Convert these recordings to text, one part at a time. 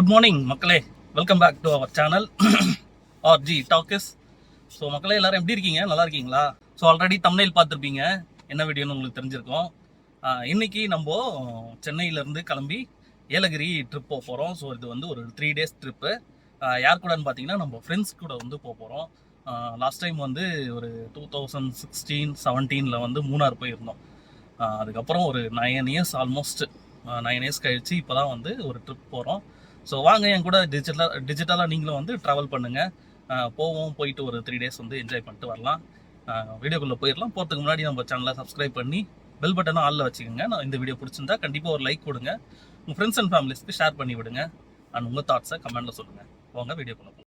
Good morning மக்களே, welcome back to our channel RG talks. So மக்களே எல்லாரும் எப்படி இருக்கீங்க? நல்லா இருக்கீங்களா? ஸோ ஆல்ரெடி தம்ப்நெயில் பார்த்துருப்பீங்க, என்ன வீடியோன்னு உங்களுக்கு தெரிஞ்சிருக்கோம். இன்னைக்கு நம்ம சென்னையிலேருந்து கிளம்பி ஏலகிரி ட்ரிப் போக போகிறோம். ஸோ இது வந்து ஒரு 3 days ட்ரிப்பு. யார் கூடன்னு பார்த்தீங்கன்னா நம்ம ஃப்ரெண்ட்ஸ் கூட வந்து போக போகிறோம். லாஸ்ட் டைம் வந்து ஒரு 2016-17 வந்து மூணார் போயிருந்தோம். அதுக்கப்புறம் ஒரு 9 years ஆல்மோஸ்ட் 9 years கழிச்சு இப்போ தான் வந்து ஒரு ட்ரிப் போகிறோம். ஸோ வாங்க என் கூட டிஜிட்டலாக நீங்களும் வந்து ட்ராவல் பண்ணுங்கள். போயிட்டு ஒரு 3 days வந்து என்ஜாய் பண்ணிட்டு வரலாம். வீடியோக்குள்ளே போயிடலாம். போகிறதுக்கு முன்னாடி நம்ம சேனலை சப்ஸ்கிரைப் பண்ணி பெல் பட்டனை ஆளில் வச்சுக்கோங்க. நான் இந்த வீடியோ பிடிச்சிருந்தா கண்டிப்பாக ஒரு லைக் கொடுங்க. உங்கள் ஃப்ரெண்ட்ஸ் அண்ட் ஃபேமிலிஸ்க்கு ஷேர் பண்ணி விடுங்க. அண்ட் உங்கள் தாட்ஸை கமெண்ட்டில் சொல்லுங்கள். வாங்க வீடியோக்குள்ளே போகலாம்.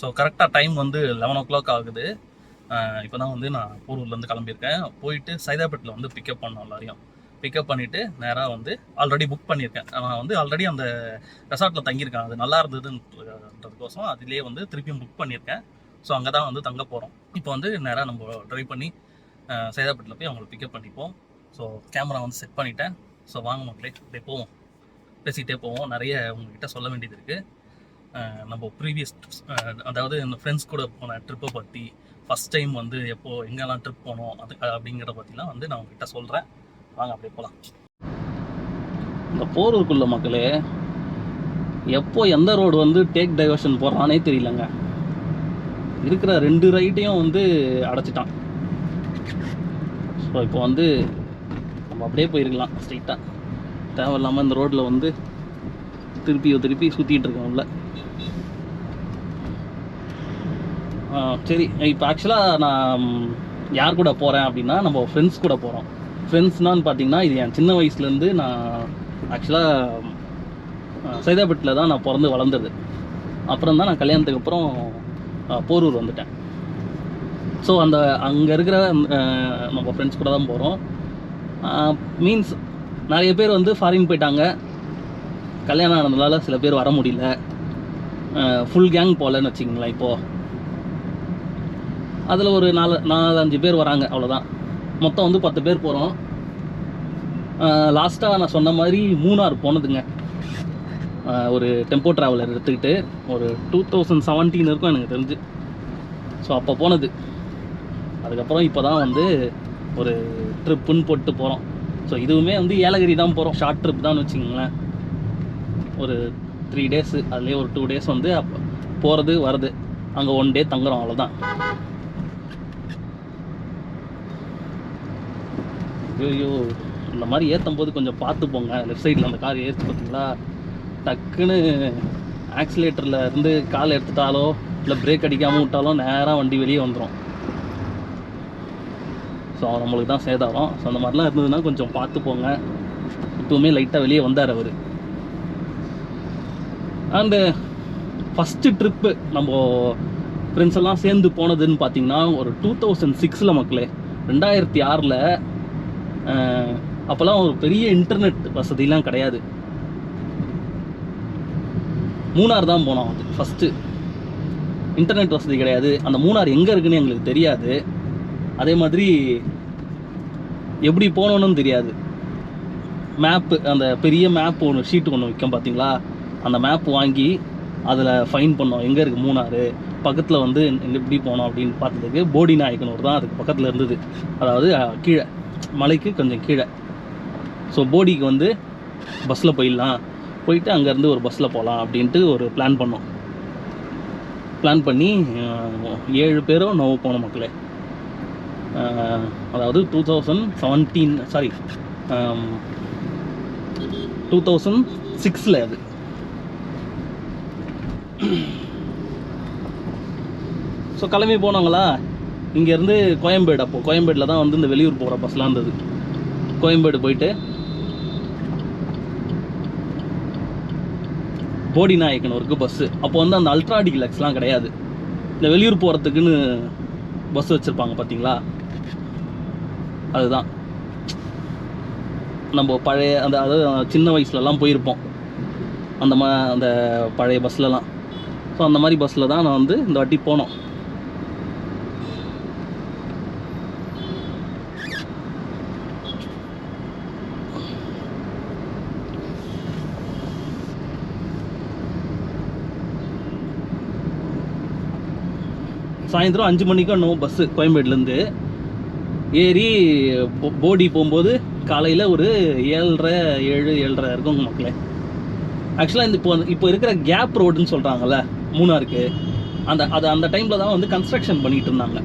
ஸோ கரெக்டாக டைம் வந்து 11 o'clock ஆகுது. இப்போ தான் வந்து நான் போரூர்லேருந்து கிளம்பியிருக்கேன். போயிட்டு சைதாப்பேட்டில் வந்து பிக்கப் பண்ணோம். எல்லாரையும் பிக்கப் பண்ணிவிட்டு நேராக வந்து ஆல்ரெடி புக் பண்ணியிருக்கேன். நான் வந்து ஆல்ரெடி அந்த ரெசார்ட்டில் தங்கியிருக்கேன். அது நல்லா இருந்ததுன்றதுக்கோசம் அதிலே வந்து திருப்பியும் புக் பண்ணியிருக்கேன். ஸோ அங்கே தான் வந்து தங்க போகிறோம். இப்போ வந்து நேராக நம்ம ட்ரைவ் பண்ணி சைதாப்பேட்டில் போய் அவங்களை பிக்கப் பண்ணிப்போம். ஸோ கேமரா வந்து செட் பண்ணிட்டேன். ஸோ வாங்க மக்களே, அப்படியே போவோம், பேசிகிட்டே போவோம். நிறைய உங்ககிட்ட சொல்ல வேண்டியது இருக்குது. நம்ம ப்ரீவியஸ் அதாவது இந்த ஃப்ரெண்ட்ஸ் கூட போன ட்ரிப்பை பற்றி, ஃபஸ்ட் டைம் வந்து எங்கெல்லாம் ட்ரிப் போனோம் அது அப்படிங்கிறத பற்றிலாம் வந்து நான் உங்ககிட்ட சொல்கிறேன். வாங்க அப்படியே போகலாம். இந்த போரூருக்குள்ள மக்களே எந்த ரோடு வந்து டேக் டைவர்ஷன் போடுறானே தெரியலங்க. இருக்கிற 2 ரைட்டையும் வந்து அடைச்சிட்டான். ஸோ இப்போ வந்து நம்ம அப்படியே போயிருக்கலாம் ஸ்ட்ரைட்டாக. தேவையில்லாமல் இந்த ரோட்டில் வந்து திருப்பி சுற்றிட்டு இருக்கோம் உள்ள. சரி, இப்போ ஆக்சுவலாக நான் யார் கூட போகிறேன் அப்படின்னா நம்ம ஃப்ரெண்ட்ஸ் கூட போகிறோம். ஃப்ரெண்ட்ஸ்னான்னு பார்த்தீங்கன்னா இது என் சின்ன வயசுலேருந்து நான் ஆக்சுவலாக சைதாப்பேட்டில் தான் நான் பிறந்து வளர்ந்தது. அப்புறம் தான் நான் கல்யாணத்துக்கு அப்புறம் போரூர் வந்துட்டேன். ஸோ அங்கே இருக்கிற நம்ம ஃப்ரெண்ட்ஸ் கூட தான் போகிறோம். மீன்ஸ் நிறைய பேர் வந்து ஃபாரின் போயிட்டாங்க. கல்யாணம் ஆனதுனால சில பேர் வர முடியல. ஃபுல் கேங் போகலன்னு வச்சிங்களேன். இப்போது அதில் ஒரு 4-5 பேர் வராங்க, அவ்வளோதான். மொத்தம் வந்து 10 பேர் போகிறோம். லாஸ்ட்டாக நான் சொன்ன மாதிரி மூணார் போனதுங்க. ஒரு டெம்போ ட்ராவலர் எடுத்துக்கிட்டு ஒரு 2017 இருக்கும் எனக்கு தெரிஞ்சு. ஸோ அப்போ போனது. அதுக்கப்புறம் இப்போ தான் வந்து ஒரு ட்ரிப்புன்னு போட்டு போகிறோம். ஸோ இதுவுமே வந்து ஏலகிரி தான் போகிறோம். ஷார்ட் ட்ரிப் தான் வச்சுக்கோங்களேன். ஒரு 3 days, அதுலேயே ஒரு 2 days வந்து அப்போ போகிறது வருது. அங்கே 1 day தங்குறோம், அவ்வளோதான். ஐயோ, இந்த மாதிரி ஏற்றும் போது கொஞ்சம் பார்த்து போங்க. லெஃப்ட் சைடில் அந்த கார் ஏற்றி பார்த்தீங்களா, டக்குன்னு ஆக்சிலேட்டரில் இருந்து கால் எடுத்துட்டாலோ இல்லை பிரேக் அடிக்காமல் விட்டாலோ நேராக வண்டி வெளியே வந்துடும். ஸோ நம்மளுக்கு தான் சேதாரம். ஸோ அந்த மாதிரிலாம் இருந்ததுன்னா கொஞ்சம் பார்த்து போங்க. இப்போவுமே லைட்டாக வெளியே வந்தார் அவர். அண்டு ஃபஸ்ட்டு ட்ரிப்பு நம்ம ஃப்ரெண்ட்ஸ் எல்லாம் சேர்ந்து போனதுன்னு பார்த்தீங்கன்னா ஒரு 2006 மக்களே. 2006 அப்போல்லாம் ஒரு பெரிய இன்டர்நெட் வசதிலாம் கிடையாது. மூணார் தான் போனோம். அது ஃபஸ்ட்டு இன்டர்நெட் வசதி கிடையாது. அந்த மூணார் எங்கே இருக்குன்னு எங்களுக்கு தெரியாது. அதே மாதிரி எப்படி போகணுன்னு தெரியாது. மேப்பு, அந்த பெரிய மேப் ஷீட்டு ஒன்று விற்கும் பார்த்தீங்களா, அந்த மேப் வாங்கி அதில் ஃபைன் பண்ணோம் எங்கே இருக்குது மூணார். பக்கத்தில் வந்து எப்படி போனோம் அப்படின்னு பார்த்ததுக்கு போடி நாயக்கனூர் தான் அதுக்கு பக்கத்தில் இருந்தது. அதாவது கீழே மலைக்கு கொஞ்சம் கீழே. ஸோ போடிக்கு வந்து பஸ்ஸில் போயிட்டு அங்கேருந்து ஒரு பஸ்ஸில் போகலாம் அப்படின்ட்டு ஒரு பிளான் பண்ணோம். பிளான் பண்ணி 7 பேரோ நோவு போனோம் மக்களே. அதாவது 2006 அது. ஸோ கிளம்பி போனவங்களா இங்கேருந்து கோயம்பேடு. அப்போது கோயம்பேடில் தான் வந்து இந்த வெளியூர் போகிற பஸ்லாம் இருந்தது. கோயம்பேடு போயிட்டு போடி நாயக்கனூருக்கு பஸ்ஸு. அப்போ வந்து அந்த அல்ட்ரா டிலக்ஸ்லாம் கிடையாது. இந்த வெளியூர் போகிறதுக்குன்னு பஸ் வச்சுருப்பாங்க பார்த்தீங்களா, அதுதான். நம்ம பழைய அதாவது சின்ன வயசுலலாம் போயிருப்போம் அந்த பழைய பஸ்லலாம். ஸோ அந்த மாதிரி பஸ்ஸில் தான் நான் வந்து இந்த வாட்டி போனோம். சாயந்தரம் 5 மணிக்கு இன்னும் பஸ்ஸு கோயம்பேடுலேருந்து ஏறி போடி போகும்போது காலையில் ஒரு 7:30 இருக்குங்க மக்களே. ஆக்சுவலாக இந்த இப்போ இருக்கிற கேப் ரோடுன்னு சொல்கிறாங்கல்ல மூணாருக்கு, அந்த டைமில் தான் வந்து கன்ஸ்ட்ரக்ஷன் பண்ணிகிட்டு இருந்தாங்க.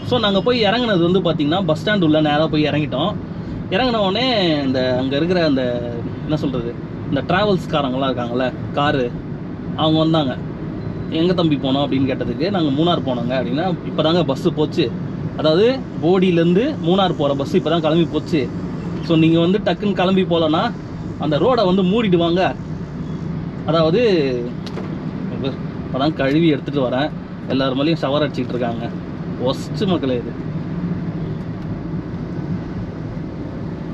ஸோ நாங்கள் போய் இறங்குனது வந்து பார்த்திங்கன்னா பஸ் ஸ்டாண்டு உள்ள நேராக போய் இறங்கிட்டோம். இறங்கினோடனே இந்த அங்கே இருக்கிற அந்த என்ன சொல்கிறது, இந்த ட்ராவல்ஸ்காரங்களாம் இருக்காங்கள்ல காரு, அவங்க வந்தாங்க. எங்கே தம்பி போனோம் அப்படின்னு கேட்டதுக்கு நாங்கள் மூணார் போனோங்க அப்படின்னா, இப்போ தாங்க பஸ்ஸு போச்சு, அதாவது போடியிலேருந்து மூணார் போகிற பஸ்ஸு இப்போ தான் கிளம்பி போச்சு. ஸோ நீங்கள் வந்து டக்குன்னு கிளம்பி போகலன்னா அந்த ரோடை வந்து மூடிடுவாங்க. அதாவது இப்போ தான் கழுவி எடுத்துகிட்டு வரேன், எல்லார் மேலேயும் ஷவர் அடிச்சிக்கிட்டு இருக்காங்க. ஒஸ்ட்டு மக்களே, இது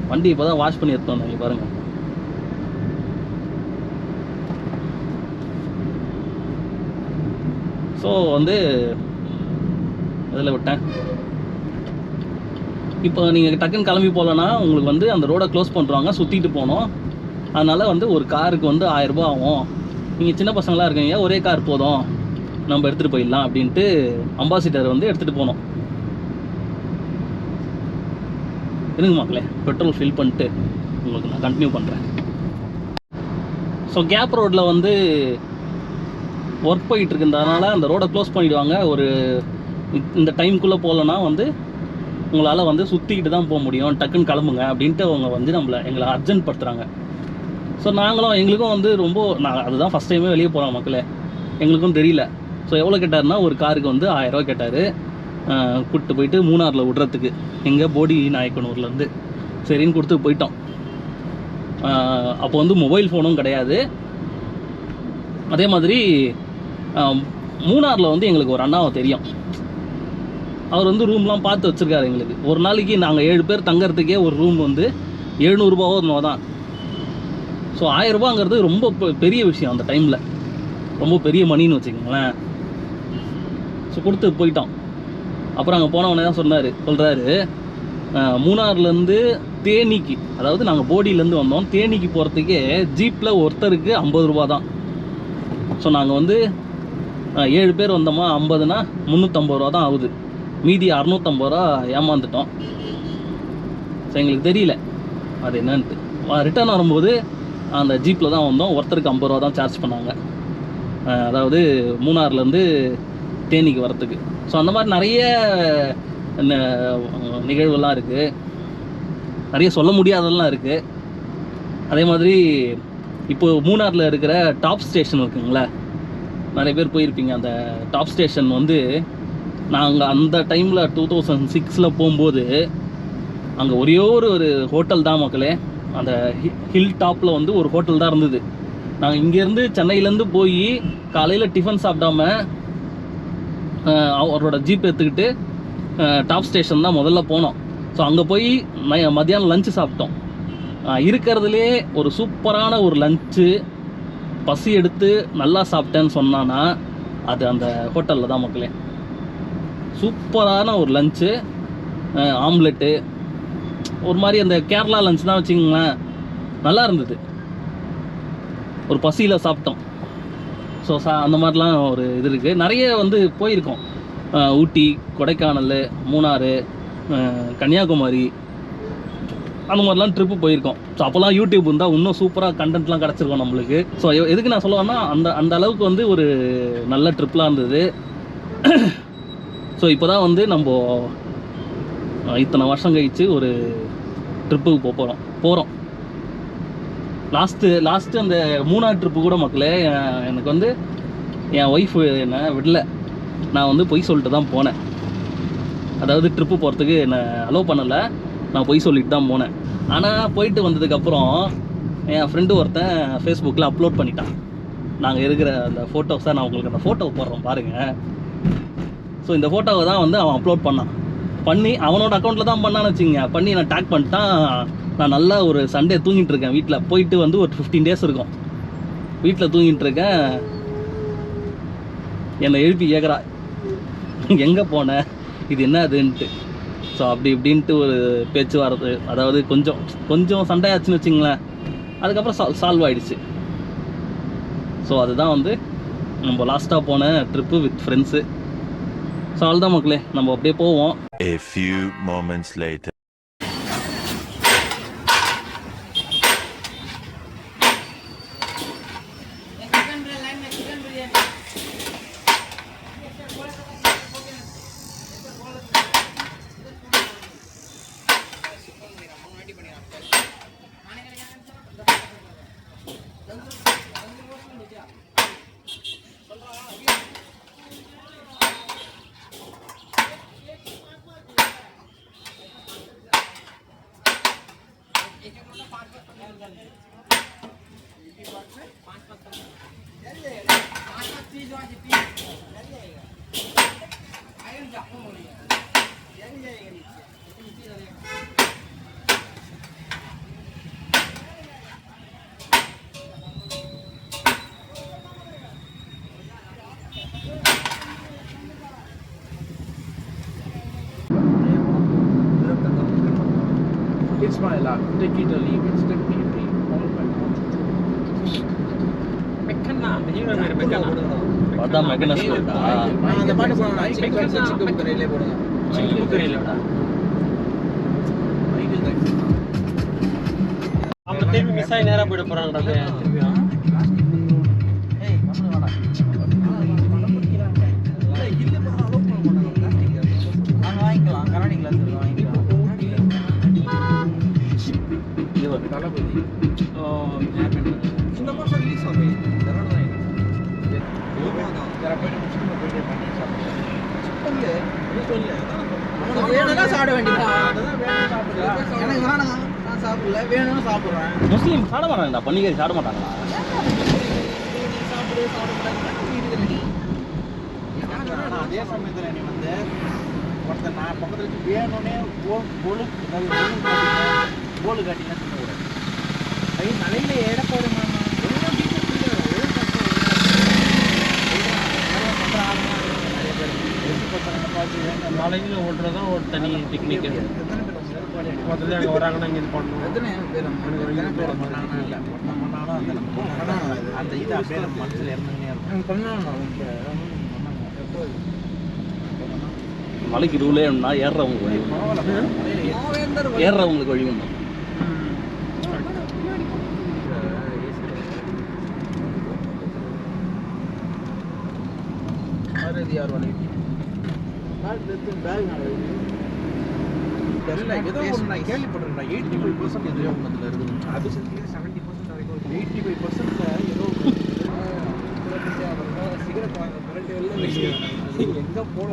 வண்டி இப்போ தான் வாஷ் பண்ணி எடுத்து வந்தாங்க பாருங்கள். ஸோ வந்து அதில் விட்டேன். இப்போ நீங்கள் டக்குன்னு கிளம்பி போகலன்னா உங்களுக்கு வந்து அந்த ரோடை க்ளோஸ் பண்ணுறாங்க, சுற்றிட்டு போகணும். அதனால் வந்து ஒரு காருக்கு வந்து 1000 ரூபா ஆகும். நீங்கள் சின்ன பசங்களாக இருக்கீங்க, ஒரே கார் போதும், நம்ம எடுத்துகிட்டு போயிடலாம் அப்படின்ட்டு அம்பாசிடர் வந்து எடுத்துகிட்டு போனோம். இருங்க மக்களே, பெட்ரோல் ஃபில் பண்ணிட்டு உங்களுக்கு நான் கண்டினியூ பண்ணுறேன். ஸோ கேப் ரோட்டில் வந்து ஒர்க் போயிட்டு இருக்கிறதுனால அந்த ரோடை க்ளோஸ் பண்ணிவிடுவாங்க. ஒரு இந்த டைமுக்குள்ளே போகலன்னா வந்து உங்களால் வந்து சுற்றிக்கிட்டு தான் போக முடியும், டக்குன்னு கிளம்புங்க அப்படின்ட்டு அவங்க வந்து எங்களை அர்ஜென்ட் படுத்துகிறாங்க. ஸோ எங்களுக்கும் வந்து அதுதான் ஃபஸ்ட் டைமே வெளியே போகிறோம் மக்களே, எங்களுக்கும் தெரியல. ஸோ எவ்வளோ கேட்டார்னா ஒரு காருக்கு வந்து 1000 ரூபா கேட்டார், கூப்பிட்டு போயிட்டு மூணாரில் விட்றதுக்கு, எங்கே போடி நாயக்கனூர்லேருந்து. சரின்னு கொடுத்து போயிட்டோம். அப்போ வந்து மொபைல் ஃபோனும் கிடையாது. அதே மாதிரி மூணாரில் வந்து எங்களுக்கு ஒரு அண்ணாவை தெரியும், அவர் வந்து ரூம்லாம் பார்த்து வச்சுருக்காரு எங்களுக்கு. ஒரு நாளைக்கு நாங்கள் 7 பேர் தங்கறதுக்கே ஒரு ரூம் வந்து 700 ரூபாவோ தான். ஸோ 1000 ரூபாங்கிறது ரொம்ப பெரிய விஷயம் அந்த டைமில், ரொம்ப பெரிய மணின்னு வச்சுக்கோங்களேன். ஸோ கொடுத்து போயிட்டோம். அப்புறம் அங்கே போனவனே தான் சொல்கிறாரு மூணார்லேருந்து தேனிக்கு, அதாவது நாங்கள் போடியிலேருந்து வந்தோம், தேனிக்கு போகிறதுக்கே ஜீப்பில் ஒருத்தருக்கு 50 ரூபா தான். ஸோ நாங்கள் வந்து 7 பேர் வந்தோமா, 50னா 350 ரூபா தான் ஆகுது, மீதி 650 ரூபா ஏமாந்துட்டோம். ஸோ எங்களுக்கு தெரியல அது என்னன்ட்டு. ரிட்டர்ன் வரும்போது அந்த ஜீப்பில் தான் வந்தோம், ஒருத்தருக்கு 50 ரூபா தான் சார்ஜ் பண்ணாங்க, அதாவது மூணார்லேருந்து தேனிக்கு வரத்துக்கு. ஸோ அந்த மாதிரி நிறைய நிகழ்வுலாம் இருக்குது, நிறைய சொல்ல முடியாதெல்லாம் இருக்குது. அதே மாதிரி இப்போது மூணாரில் இருக்கிற டாப் ஸ்டேஷன் இருக்குங்களே, நிறைய பேர் போயிருப்பீங்க. அந்த டாப் ஸ்டேஷன் வந்து நாங்கள் அந்த டைமில் 2006 போகும்போது அங்கே ஒரே ஒரு ஹோட்டல் தான் மக்களே. அந்த ஹில் டாப்பில் வந்து ஒரு ஹோட்டல் தான் இருந்தது. நாங்கள் இங்கேருந்து சென்னையிலேருந்து போய் காலையில் டிஃபன் சாப்பிடாம அவரோட ஜீப் எடுத்துக்கிட்டு டாப் ஸ்டேஷன் தான் முதல்ல போனோம். ஸோ அங்கே போய் மத்தியானம் லஞ்சு சாப்பிட்டோம். இருக்கிறதுலே ஒரு சூப்பரான ஒரு லஞ்சு, பசி எடுத்து நல்லா சாப்பிட்டேன்னு சொன்னான்னா அது அந்த ஹோட்டலில் தான் மக்களே. சூப்பரான ஒரு லஞ்சு, ஆம்லெட்டு, ஒரு மாதிரி அந்த கேரளா லஞ்ச் தான் வச்சுக்கோங்களேன், நல்லா இருந்தது. ஒரு பசியில் சாப்பிட்டோம். ஸோ அந்த மாதிரிலாம் ஒரு இது இருக்குது. நிறைய வந்து போயிருக்கோம், ஊட்டி, கொடைக்கானல், மூணாறு, கன்னியாகுமரி, அந்த மாதிரிலாம் ட்ரிப்பு போயிருக்கோம். ஸோ அப்போல்லாம் யூடியூப் இருந்தால் இன்னும் சூப்பராக கண்டென்ட்லாம் கிடச்சிருக்கோம் நம்மளுக்கு. ஸோ எதுக்கு நான் சொல்லுவேன்னா அந்த அளவுக்கு வந்து ஒரு நல்ல ட்ரிப்லாம் இருந்தது. ஸோ இப்போ தான் வந்து நம்ம இத்தனை வருஷம் கழித்து ஒரு ட்ரிப்புக்கு போகிறோம். லாஸ்ட்டு அந்த மூணாறு ட்ரிப்பு கூட மக்களே, எனக்கு வந்து என் ஒய்ஃப் என்னை விடல, நான் வந்து பொய் சொல்லிட்டு தான் போனேன். அதாவது ட்ரிப்பு போகிறதுக்கு என்னை அலோவ் பண்ணலை, நான் பொய் சொல்லிட்டு தான் போனேன். ஆனால் போயிட்டு வந்ததுக்கப்புறம் என் ஃப்ரெண்டு ஒருத்தன் ஃபேஸ்புக்கில் அப்லோட் பண்ணிட்டான் நாங்கள் இருக்கிற அந்த ஃபோட்டோஸை. நான் உங்களுக்கு அந்த ஃபோட்டோ போடுறோம் பாருங்கள். ஸோ இந்த ஃபோட்டோவை தான் வந்து அவன் அப்லோட் பண்ணி அவனோட அக்கௌண்ட்டில் தான் பண்ணான்னு வச்சுங்க. பண்ணி நான் டேக் பண்ணிட்டான். நான் நல்லா ஒரு சண்டே தூங்கிட்டு இருக்கேன் வீட்டில். போயிட்டு வந்து ஒரு 15 days இருக்கும். வீட்டில் தூங்கிட்டு இருக்கேன். என்னை எழுப்பி கேட்குறா எங்கே போனேன், இது என்ன அதுன்ட்டு. ஸோ அப்படி இப்படின்ட்டு ஒரு பேச்சுவார்த்தை, அதாவது கொஞ்சம் சண்டையாச்சுன்னு வச்சுங்களேன். அதுக்கப்புறம் சால்வ் ஆகிடுச்சு. ஸோ அதுதான் வந்து நம்ம லாஸ்ட்டாக போன ட்ரிப்பு வித் ஃப்ரெண்ட்ஸு. ஸோ அவ்வளோதான் மக்களே, நம்ம அப்படியே போவோம். A few moments later. It's my luck. Take it or leave it. Step me free. All my God. Mekana. நீங்க வேற மெக்கனா. அதான் மெக்கனா ஸ்கூல். அந்த பாட்டு போடுங்க. சிக்கு புக்கரையிலே போடுங்க. சிக்கு புக்கரையிலேடா. அப்ப திரும்பி மிஸ் ஆகி நேரா போய்ட போறாங்கடா திரும்பியும். ஏய் கம்மல வாடா. இல்ல போற அளவுக்கு போட மாட்டாங்க. பிளாஸ்டிக். நாங்க வாங்கிக்கலாம். கண்ணாடி கிளாஸ் வாங்கிக்கலாம். தளபதி இந்த மாதம் ரிலீஸ் ஆகுது. முஸ்லீம் சாப்பிட மாட்டாங்கடா, பன்னிக்கறி சாப்பிட மாட்டாங்களா? அதே சமயத்தில் நீ வந்து ஒருத்தர் நான் பக்கத்தில் வச்சு வேணும்னே கோலு காட்டினா கூட கை மலையில் ஏட போடுமா மலையில் ஓட்டுறதும் ஒரு தனி டெக்னிக். மொத்தத்தில் அங்கே வராங்கன்னா இங்கே இது பண்ணணும். அந்த இது அப்படியே நம்ம மனசில் இறந்துனே இருக்கும். மலைக்கு ரூலே ஒன்றா ஏறுறவங்களுக்கு வழி ஏறுறவங்களுக்கு வழி ஒன்று. கேள்விப்பட்டிருக்கேன் 85% எதுவும் ஒன்றத்தில் இருக்குது. அது 70% வரைக்கும் 85% ஏதோ சிகரெட் வாங்க எங்க போட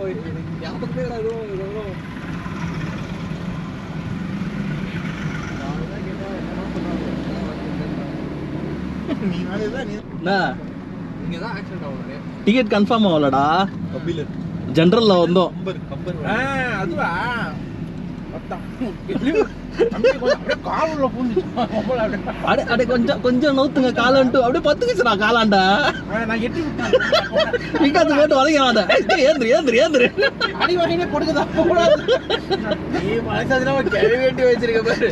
ஞாபகம் பேர் அதுவும் எவ்வளோ டிக்கெட் கன்ஃபார்ம் ஆகலடா. ஜென்ரல்ல வந்தோம். அதுவா கொஞ்சம் நோத்துங்க காலன்ட்டு அப்படியே பத்துக்குச்சுடா காலாண்டா. விக்காத்து போட்டு வளைக்கிறான்டா. ஏந்திரு ஏந்திரு ஏந்திரு அடி வாங்கினே கொடுக்குதா நீ மனசாதினா கேள்வி வேண்டி வச்சிருக்க பாரு.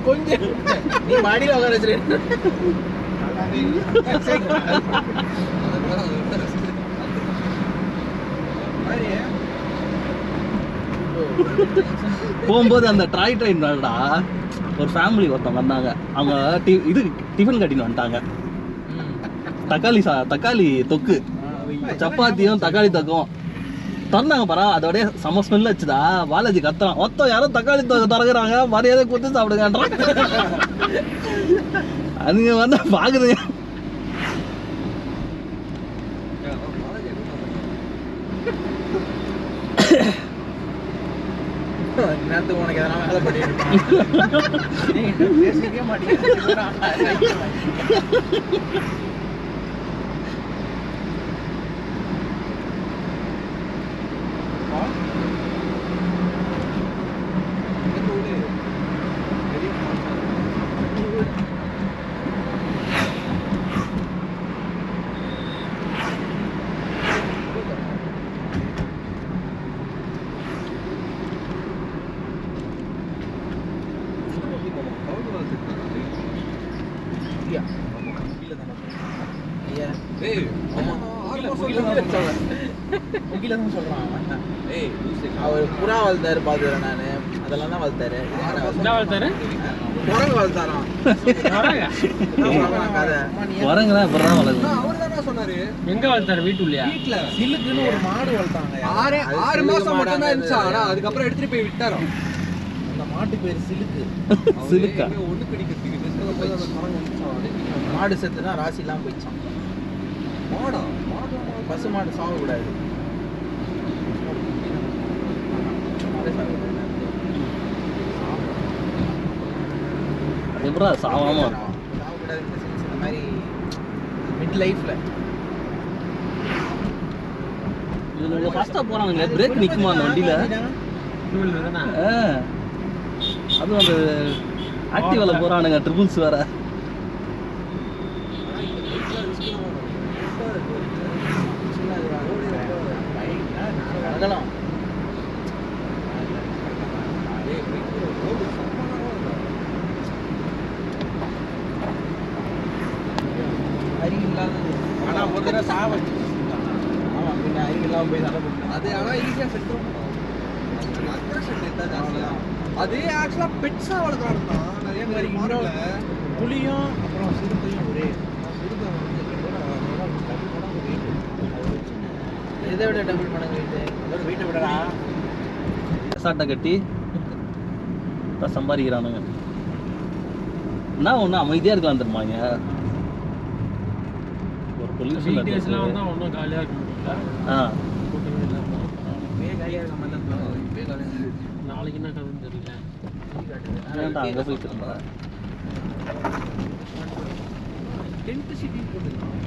கொஞ்சம் நீ மாடியில் உட்கார வச்சிருக்க. போகும்போது அந்த ட்ராய் ட்ரெயின் தான்டா, ஒரு ஃபேமிலி ஒருத்தவங்க வந்தாங்க. அவங்க இது டிஃபன் கட்டின்னு வந்துட்டாங்க. தக்காளி தொக்கு, சப்பாத்தியும் தக்காளி தொக்கும் திறந்தாங்க பாரா. அதோடய செம்ம ஸ்மெல் வச்சுதா. பாலாஜி கத்துறான், மொத்தம் யாரும் தக்காளி தொக்கு திறகுறாங்க, மரியாதை கொடுத்து சாப்பிடுங்கன்றான். அதுங்க வந்து பாக்குதுங்க. நேரத்துக்கு உனக்கு எதனா வேலை பண்ணிட்டு மாட்டேங்க. இங்கேயா ஐயா முகில தான் சொல்கிறான் அவர் புறா வளர்த்தாரு பார்த்துக்கிறேன் நான் அதெல்லாம் தான் வளர்த்தாரு என்ன வளர்த்தாரு? குரங்கு வளர்த்தாராம் வரங்களா இப்பதான் வளருது. எங்க வளர்த்தாரு? வீட்டுலையா? சிலுக்குன்னு ஒரு மாடு வளர்த்தாங்க 6 மாசம் மட்டும் தான் இருந்துச்சு. ஆனா அதுக்கப்புறம் எடுத்துட்டு போய் விட்டாராம். அந்த மாட்டு பேர் சிலுக்கு. சிலுக்கா? ஒண்ணு கடிக்கிறதுக்கு மாடு செத்துனா ராசிலாம் போயிடுச்சான். மாடா பசு மாடு சாகக்கூடாது. எப்படா சாவாம சாகக்கூடாது இந்த மாதிரி மிட் லைஃப்ல. இதுல ஃபாஸ்டா போறானுங்க, பிரேக் நிக்குமா அந்த வண்டியில? அதுவும் அந்த ஆக்டிவால போறானுங்க, ட்ரிபிள்ஸ் வேற. அகலம் அறிவு இல்லாதது. ஆனா ஒரு தடவை சாவச்சு. ஆமா, பின்ன அறிவு இல்லாமல் போய் சண்டை போட்டு அது ஆனா ஈஸியா செத்துரும். அக்ரஷன் இருந்தா ஜாஸ்தியா. அதே ஆக்சுவலா பெட்ஸா வளர்க்கறாங்க. நிறைய மாதிரி பேர் மாடல புலியும் அப்புறம் சிறுத்தையும் ஒரே இதை விட டபுள் மடங்கு வெயிட்டு. அதோட வெயிட்டை விடடா. சாட்டை கட்டி சம்பாதிக்கிறானுங்க. என்ன ஒண்ணு அமைதியா இருக்கலாம் தெரியுமாங்க. ஒரு பொல்யூஷன் வீடியோஸ்லாம் வந்தா ஒன்றும் காலியாக இருக்க முடியல. கூட்டமே இல்லாம நாளைக்கு என்ன கதைன்னு தெரியல. அங்க போயிட்டு இருந்தா டென்ட் சிட்டி போட்டுக்கலாம்.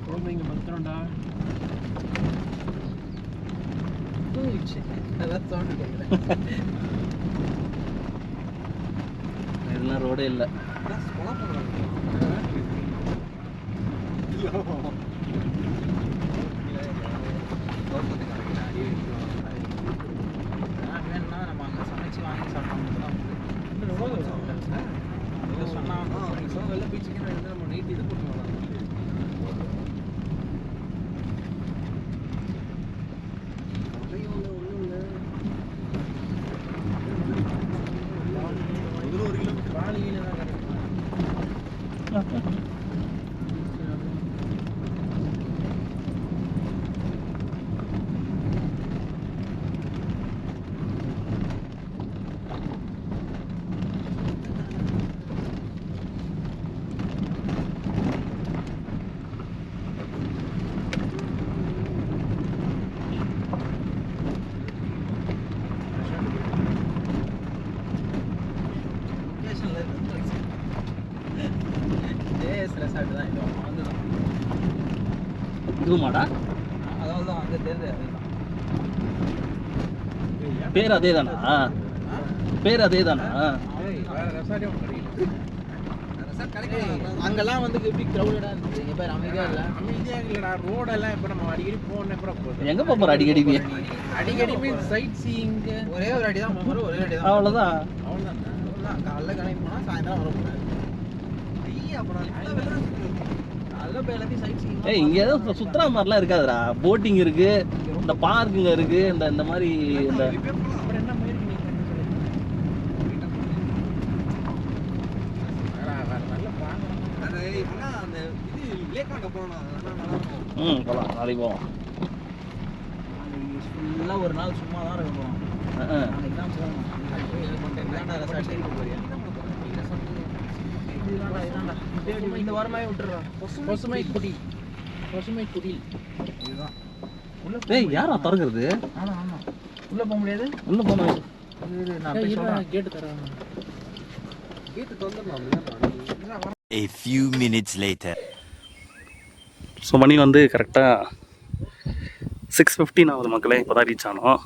குழந்தைங்க பத்திரம்டா. அதான் சவுண்டு கேட்குறேன். இதெல்லாம் ரோடே இல்லை. வேணும்னா நம்ம அங்கே சமைச்சு வாங்கி சாப்பிட்டோம்னா சொன்னால் வெள்ள பீச்சுக்கு நம்ம நைட் இது போட்டு வரலாம். ரெசார்ட் தான் இது வந்து தான் இதுமாடா அதாவது தான் அங்கே தெரியுது. அதுதான் பேர் அதே தானா? பேர் அதே தானா? வேற ரெசார்ட்டே ஒன்று கிடைக்கல. ரெசார்ட் கிடைக்கல. அங்கெல்லாம் வந்து எப்படி க்ரௌடடாக இருந்துச்சு. இங்கே பேர் அமைதியாக இல்லை. அமைதியாக இல்லைடா. ரோடெல்லாம் இப்போ நம்ம அடிக்கடி போன கூட போகுது. எங்க போற அடிக்கடி நீ? அடிக்கடி மீன் சைட் சீயிங்கு ஒரே ஒரு அடி தான் போகிறோம். ஒரே அடி தான். அவ்வளவுதான். அவ்வளோதான். காலைல கிளம்பி போனால் சாயந்தரம் வரக்கூடாது. அதெல்லாம் இப்போ எல்லாத்தையும் சைட் சீயிங். ஏய், இங்க ஏதோ சுத்துற மாதிரிலாம் இருக்காதுடா. போட்டிங் இருக்கு, இந்த பார்க்குங்க இருக்கு, இந்த மாதிரி இந்த அப்புறம் என்ன முயற்சி அந்த இது லேக்காண்ட போனோம். போலாம், நாளைக்கு போவோம். ஃபுல்லாக ஒரு நாள் சும்மா தான் இருக்க போகிறோம். நாளைக்கு தான் போகணும். இதாண்டா ரெசார்ட் இருக்க போறியா? இந்த வாரமாவே விட்டுறோம். பசுமை குடில். பசுமை குடில் இதுதான். ஏய், யாரா திறக்கிறது? ஆமாம் ஆமாம். உள்ளே போக முடியாது. உள்ள போன நான் போய் சொல்கிறேன். கேட்டு தரேன். கேட்டு தந்துடலாம். A few minutes later. So மணி வந்து கரெக்டாக 6:15 ஆகுது மக்களே. இப்போ தான் ரீச் ஆனோம்.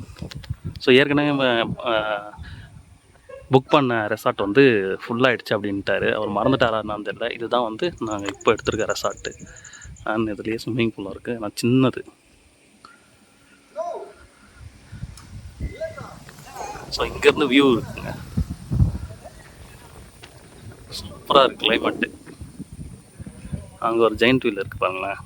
ஸோ ஏற்கனவே புக் பண்ண ரெசார்ட் வந்து ஃபுல்லாகிடுச்சு அப்படின்ட்டாரு. அவர் மறந்துட்டாரான்னு தெரியல. இதுதான் வந்து நாங்கள் இப்போ எடுத்திருக்க ரெசார்ட்டு. அண்ட் இதுலேயே ஸ்விம்மிங் பூலாக இருக்குது. நான் சின்னது. ஸோ இங்கேருந்து வியூ இருக்குங்க. சூப்பராக இருக்குது கிளைமேட்டு. அங்கே ஒரு ஜெயின்ட் வீல் இருக்குது பாருங்களேன்.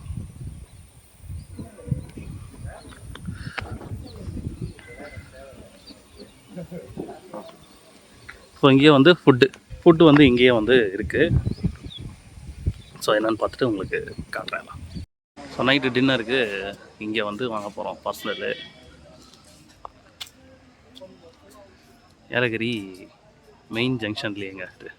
ஸோ இங்கேயே வந்து ஃபுட்டு வந்து இங்கேயே வந்து இருக்குது. ஸோ என்னென்னு பார்த்துட்டு உங்களுக்கு காட்டுறேன். ஸோ நைட்டு டின்னருக்கு இங்கே வந்து வாங்க போகிறோம் பார்சலு. ஏலகிரி மெயின் ஜங்ஷன்லேயேங்க இது.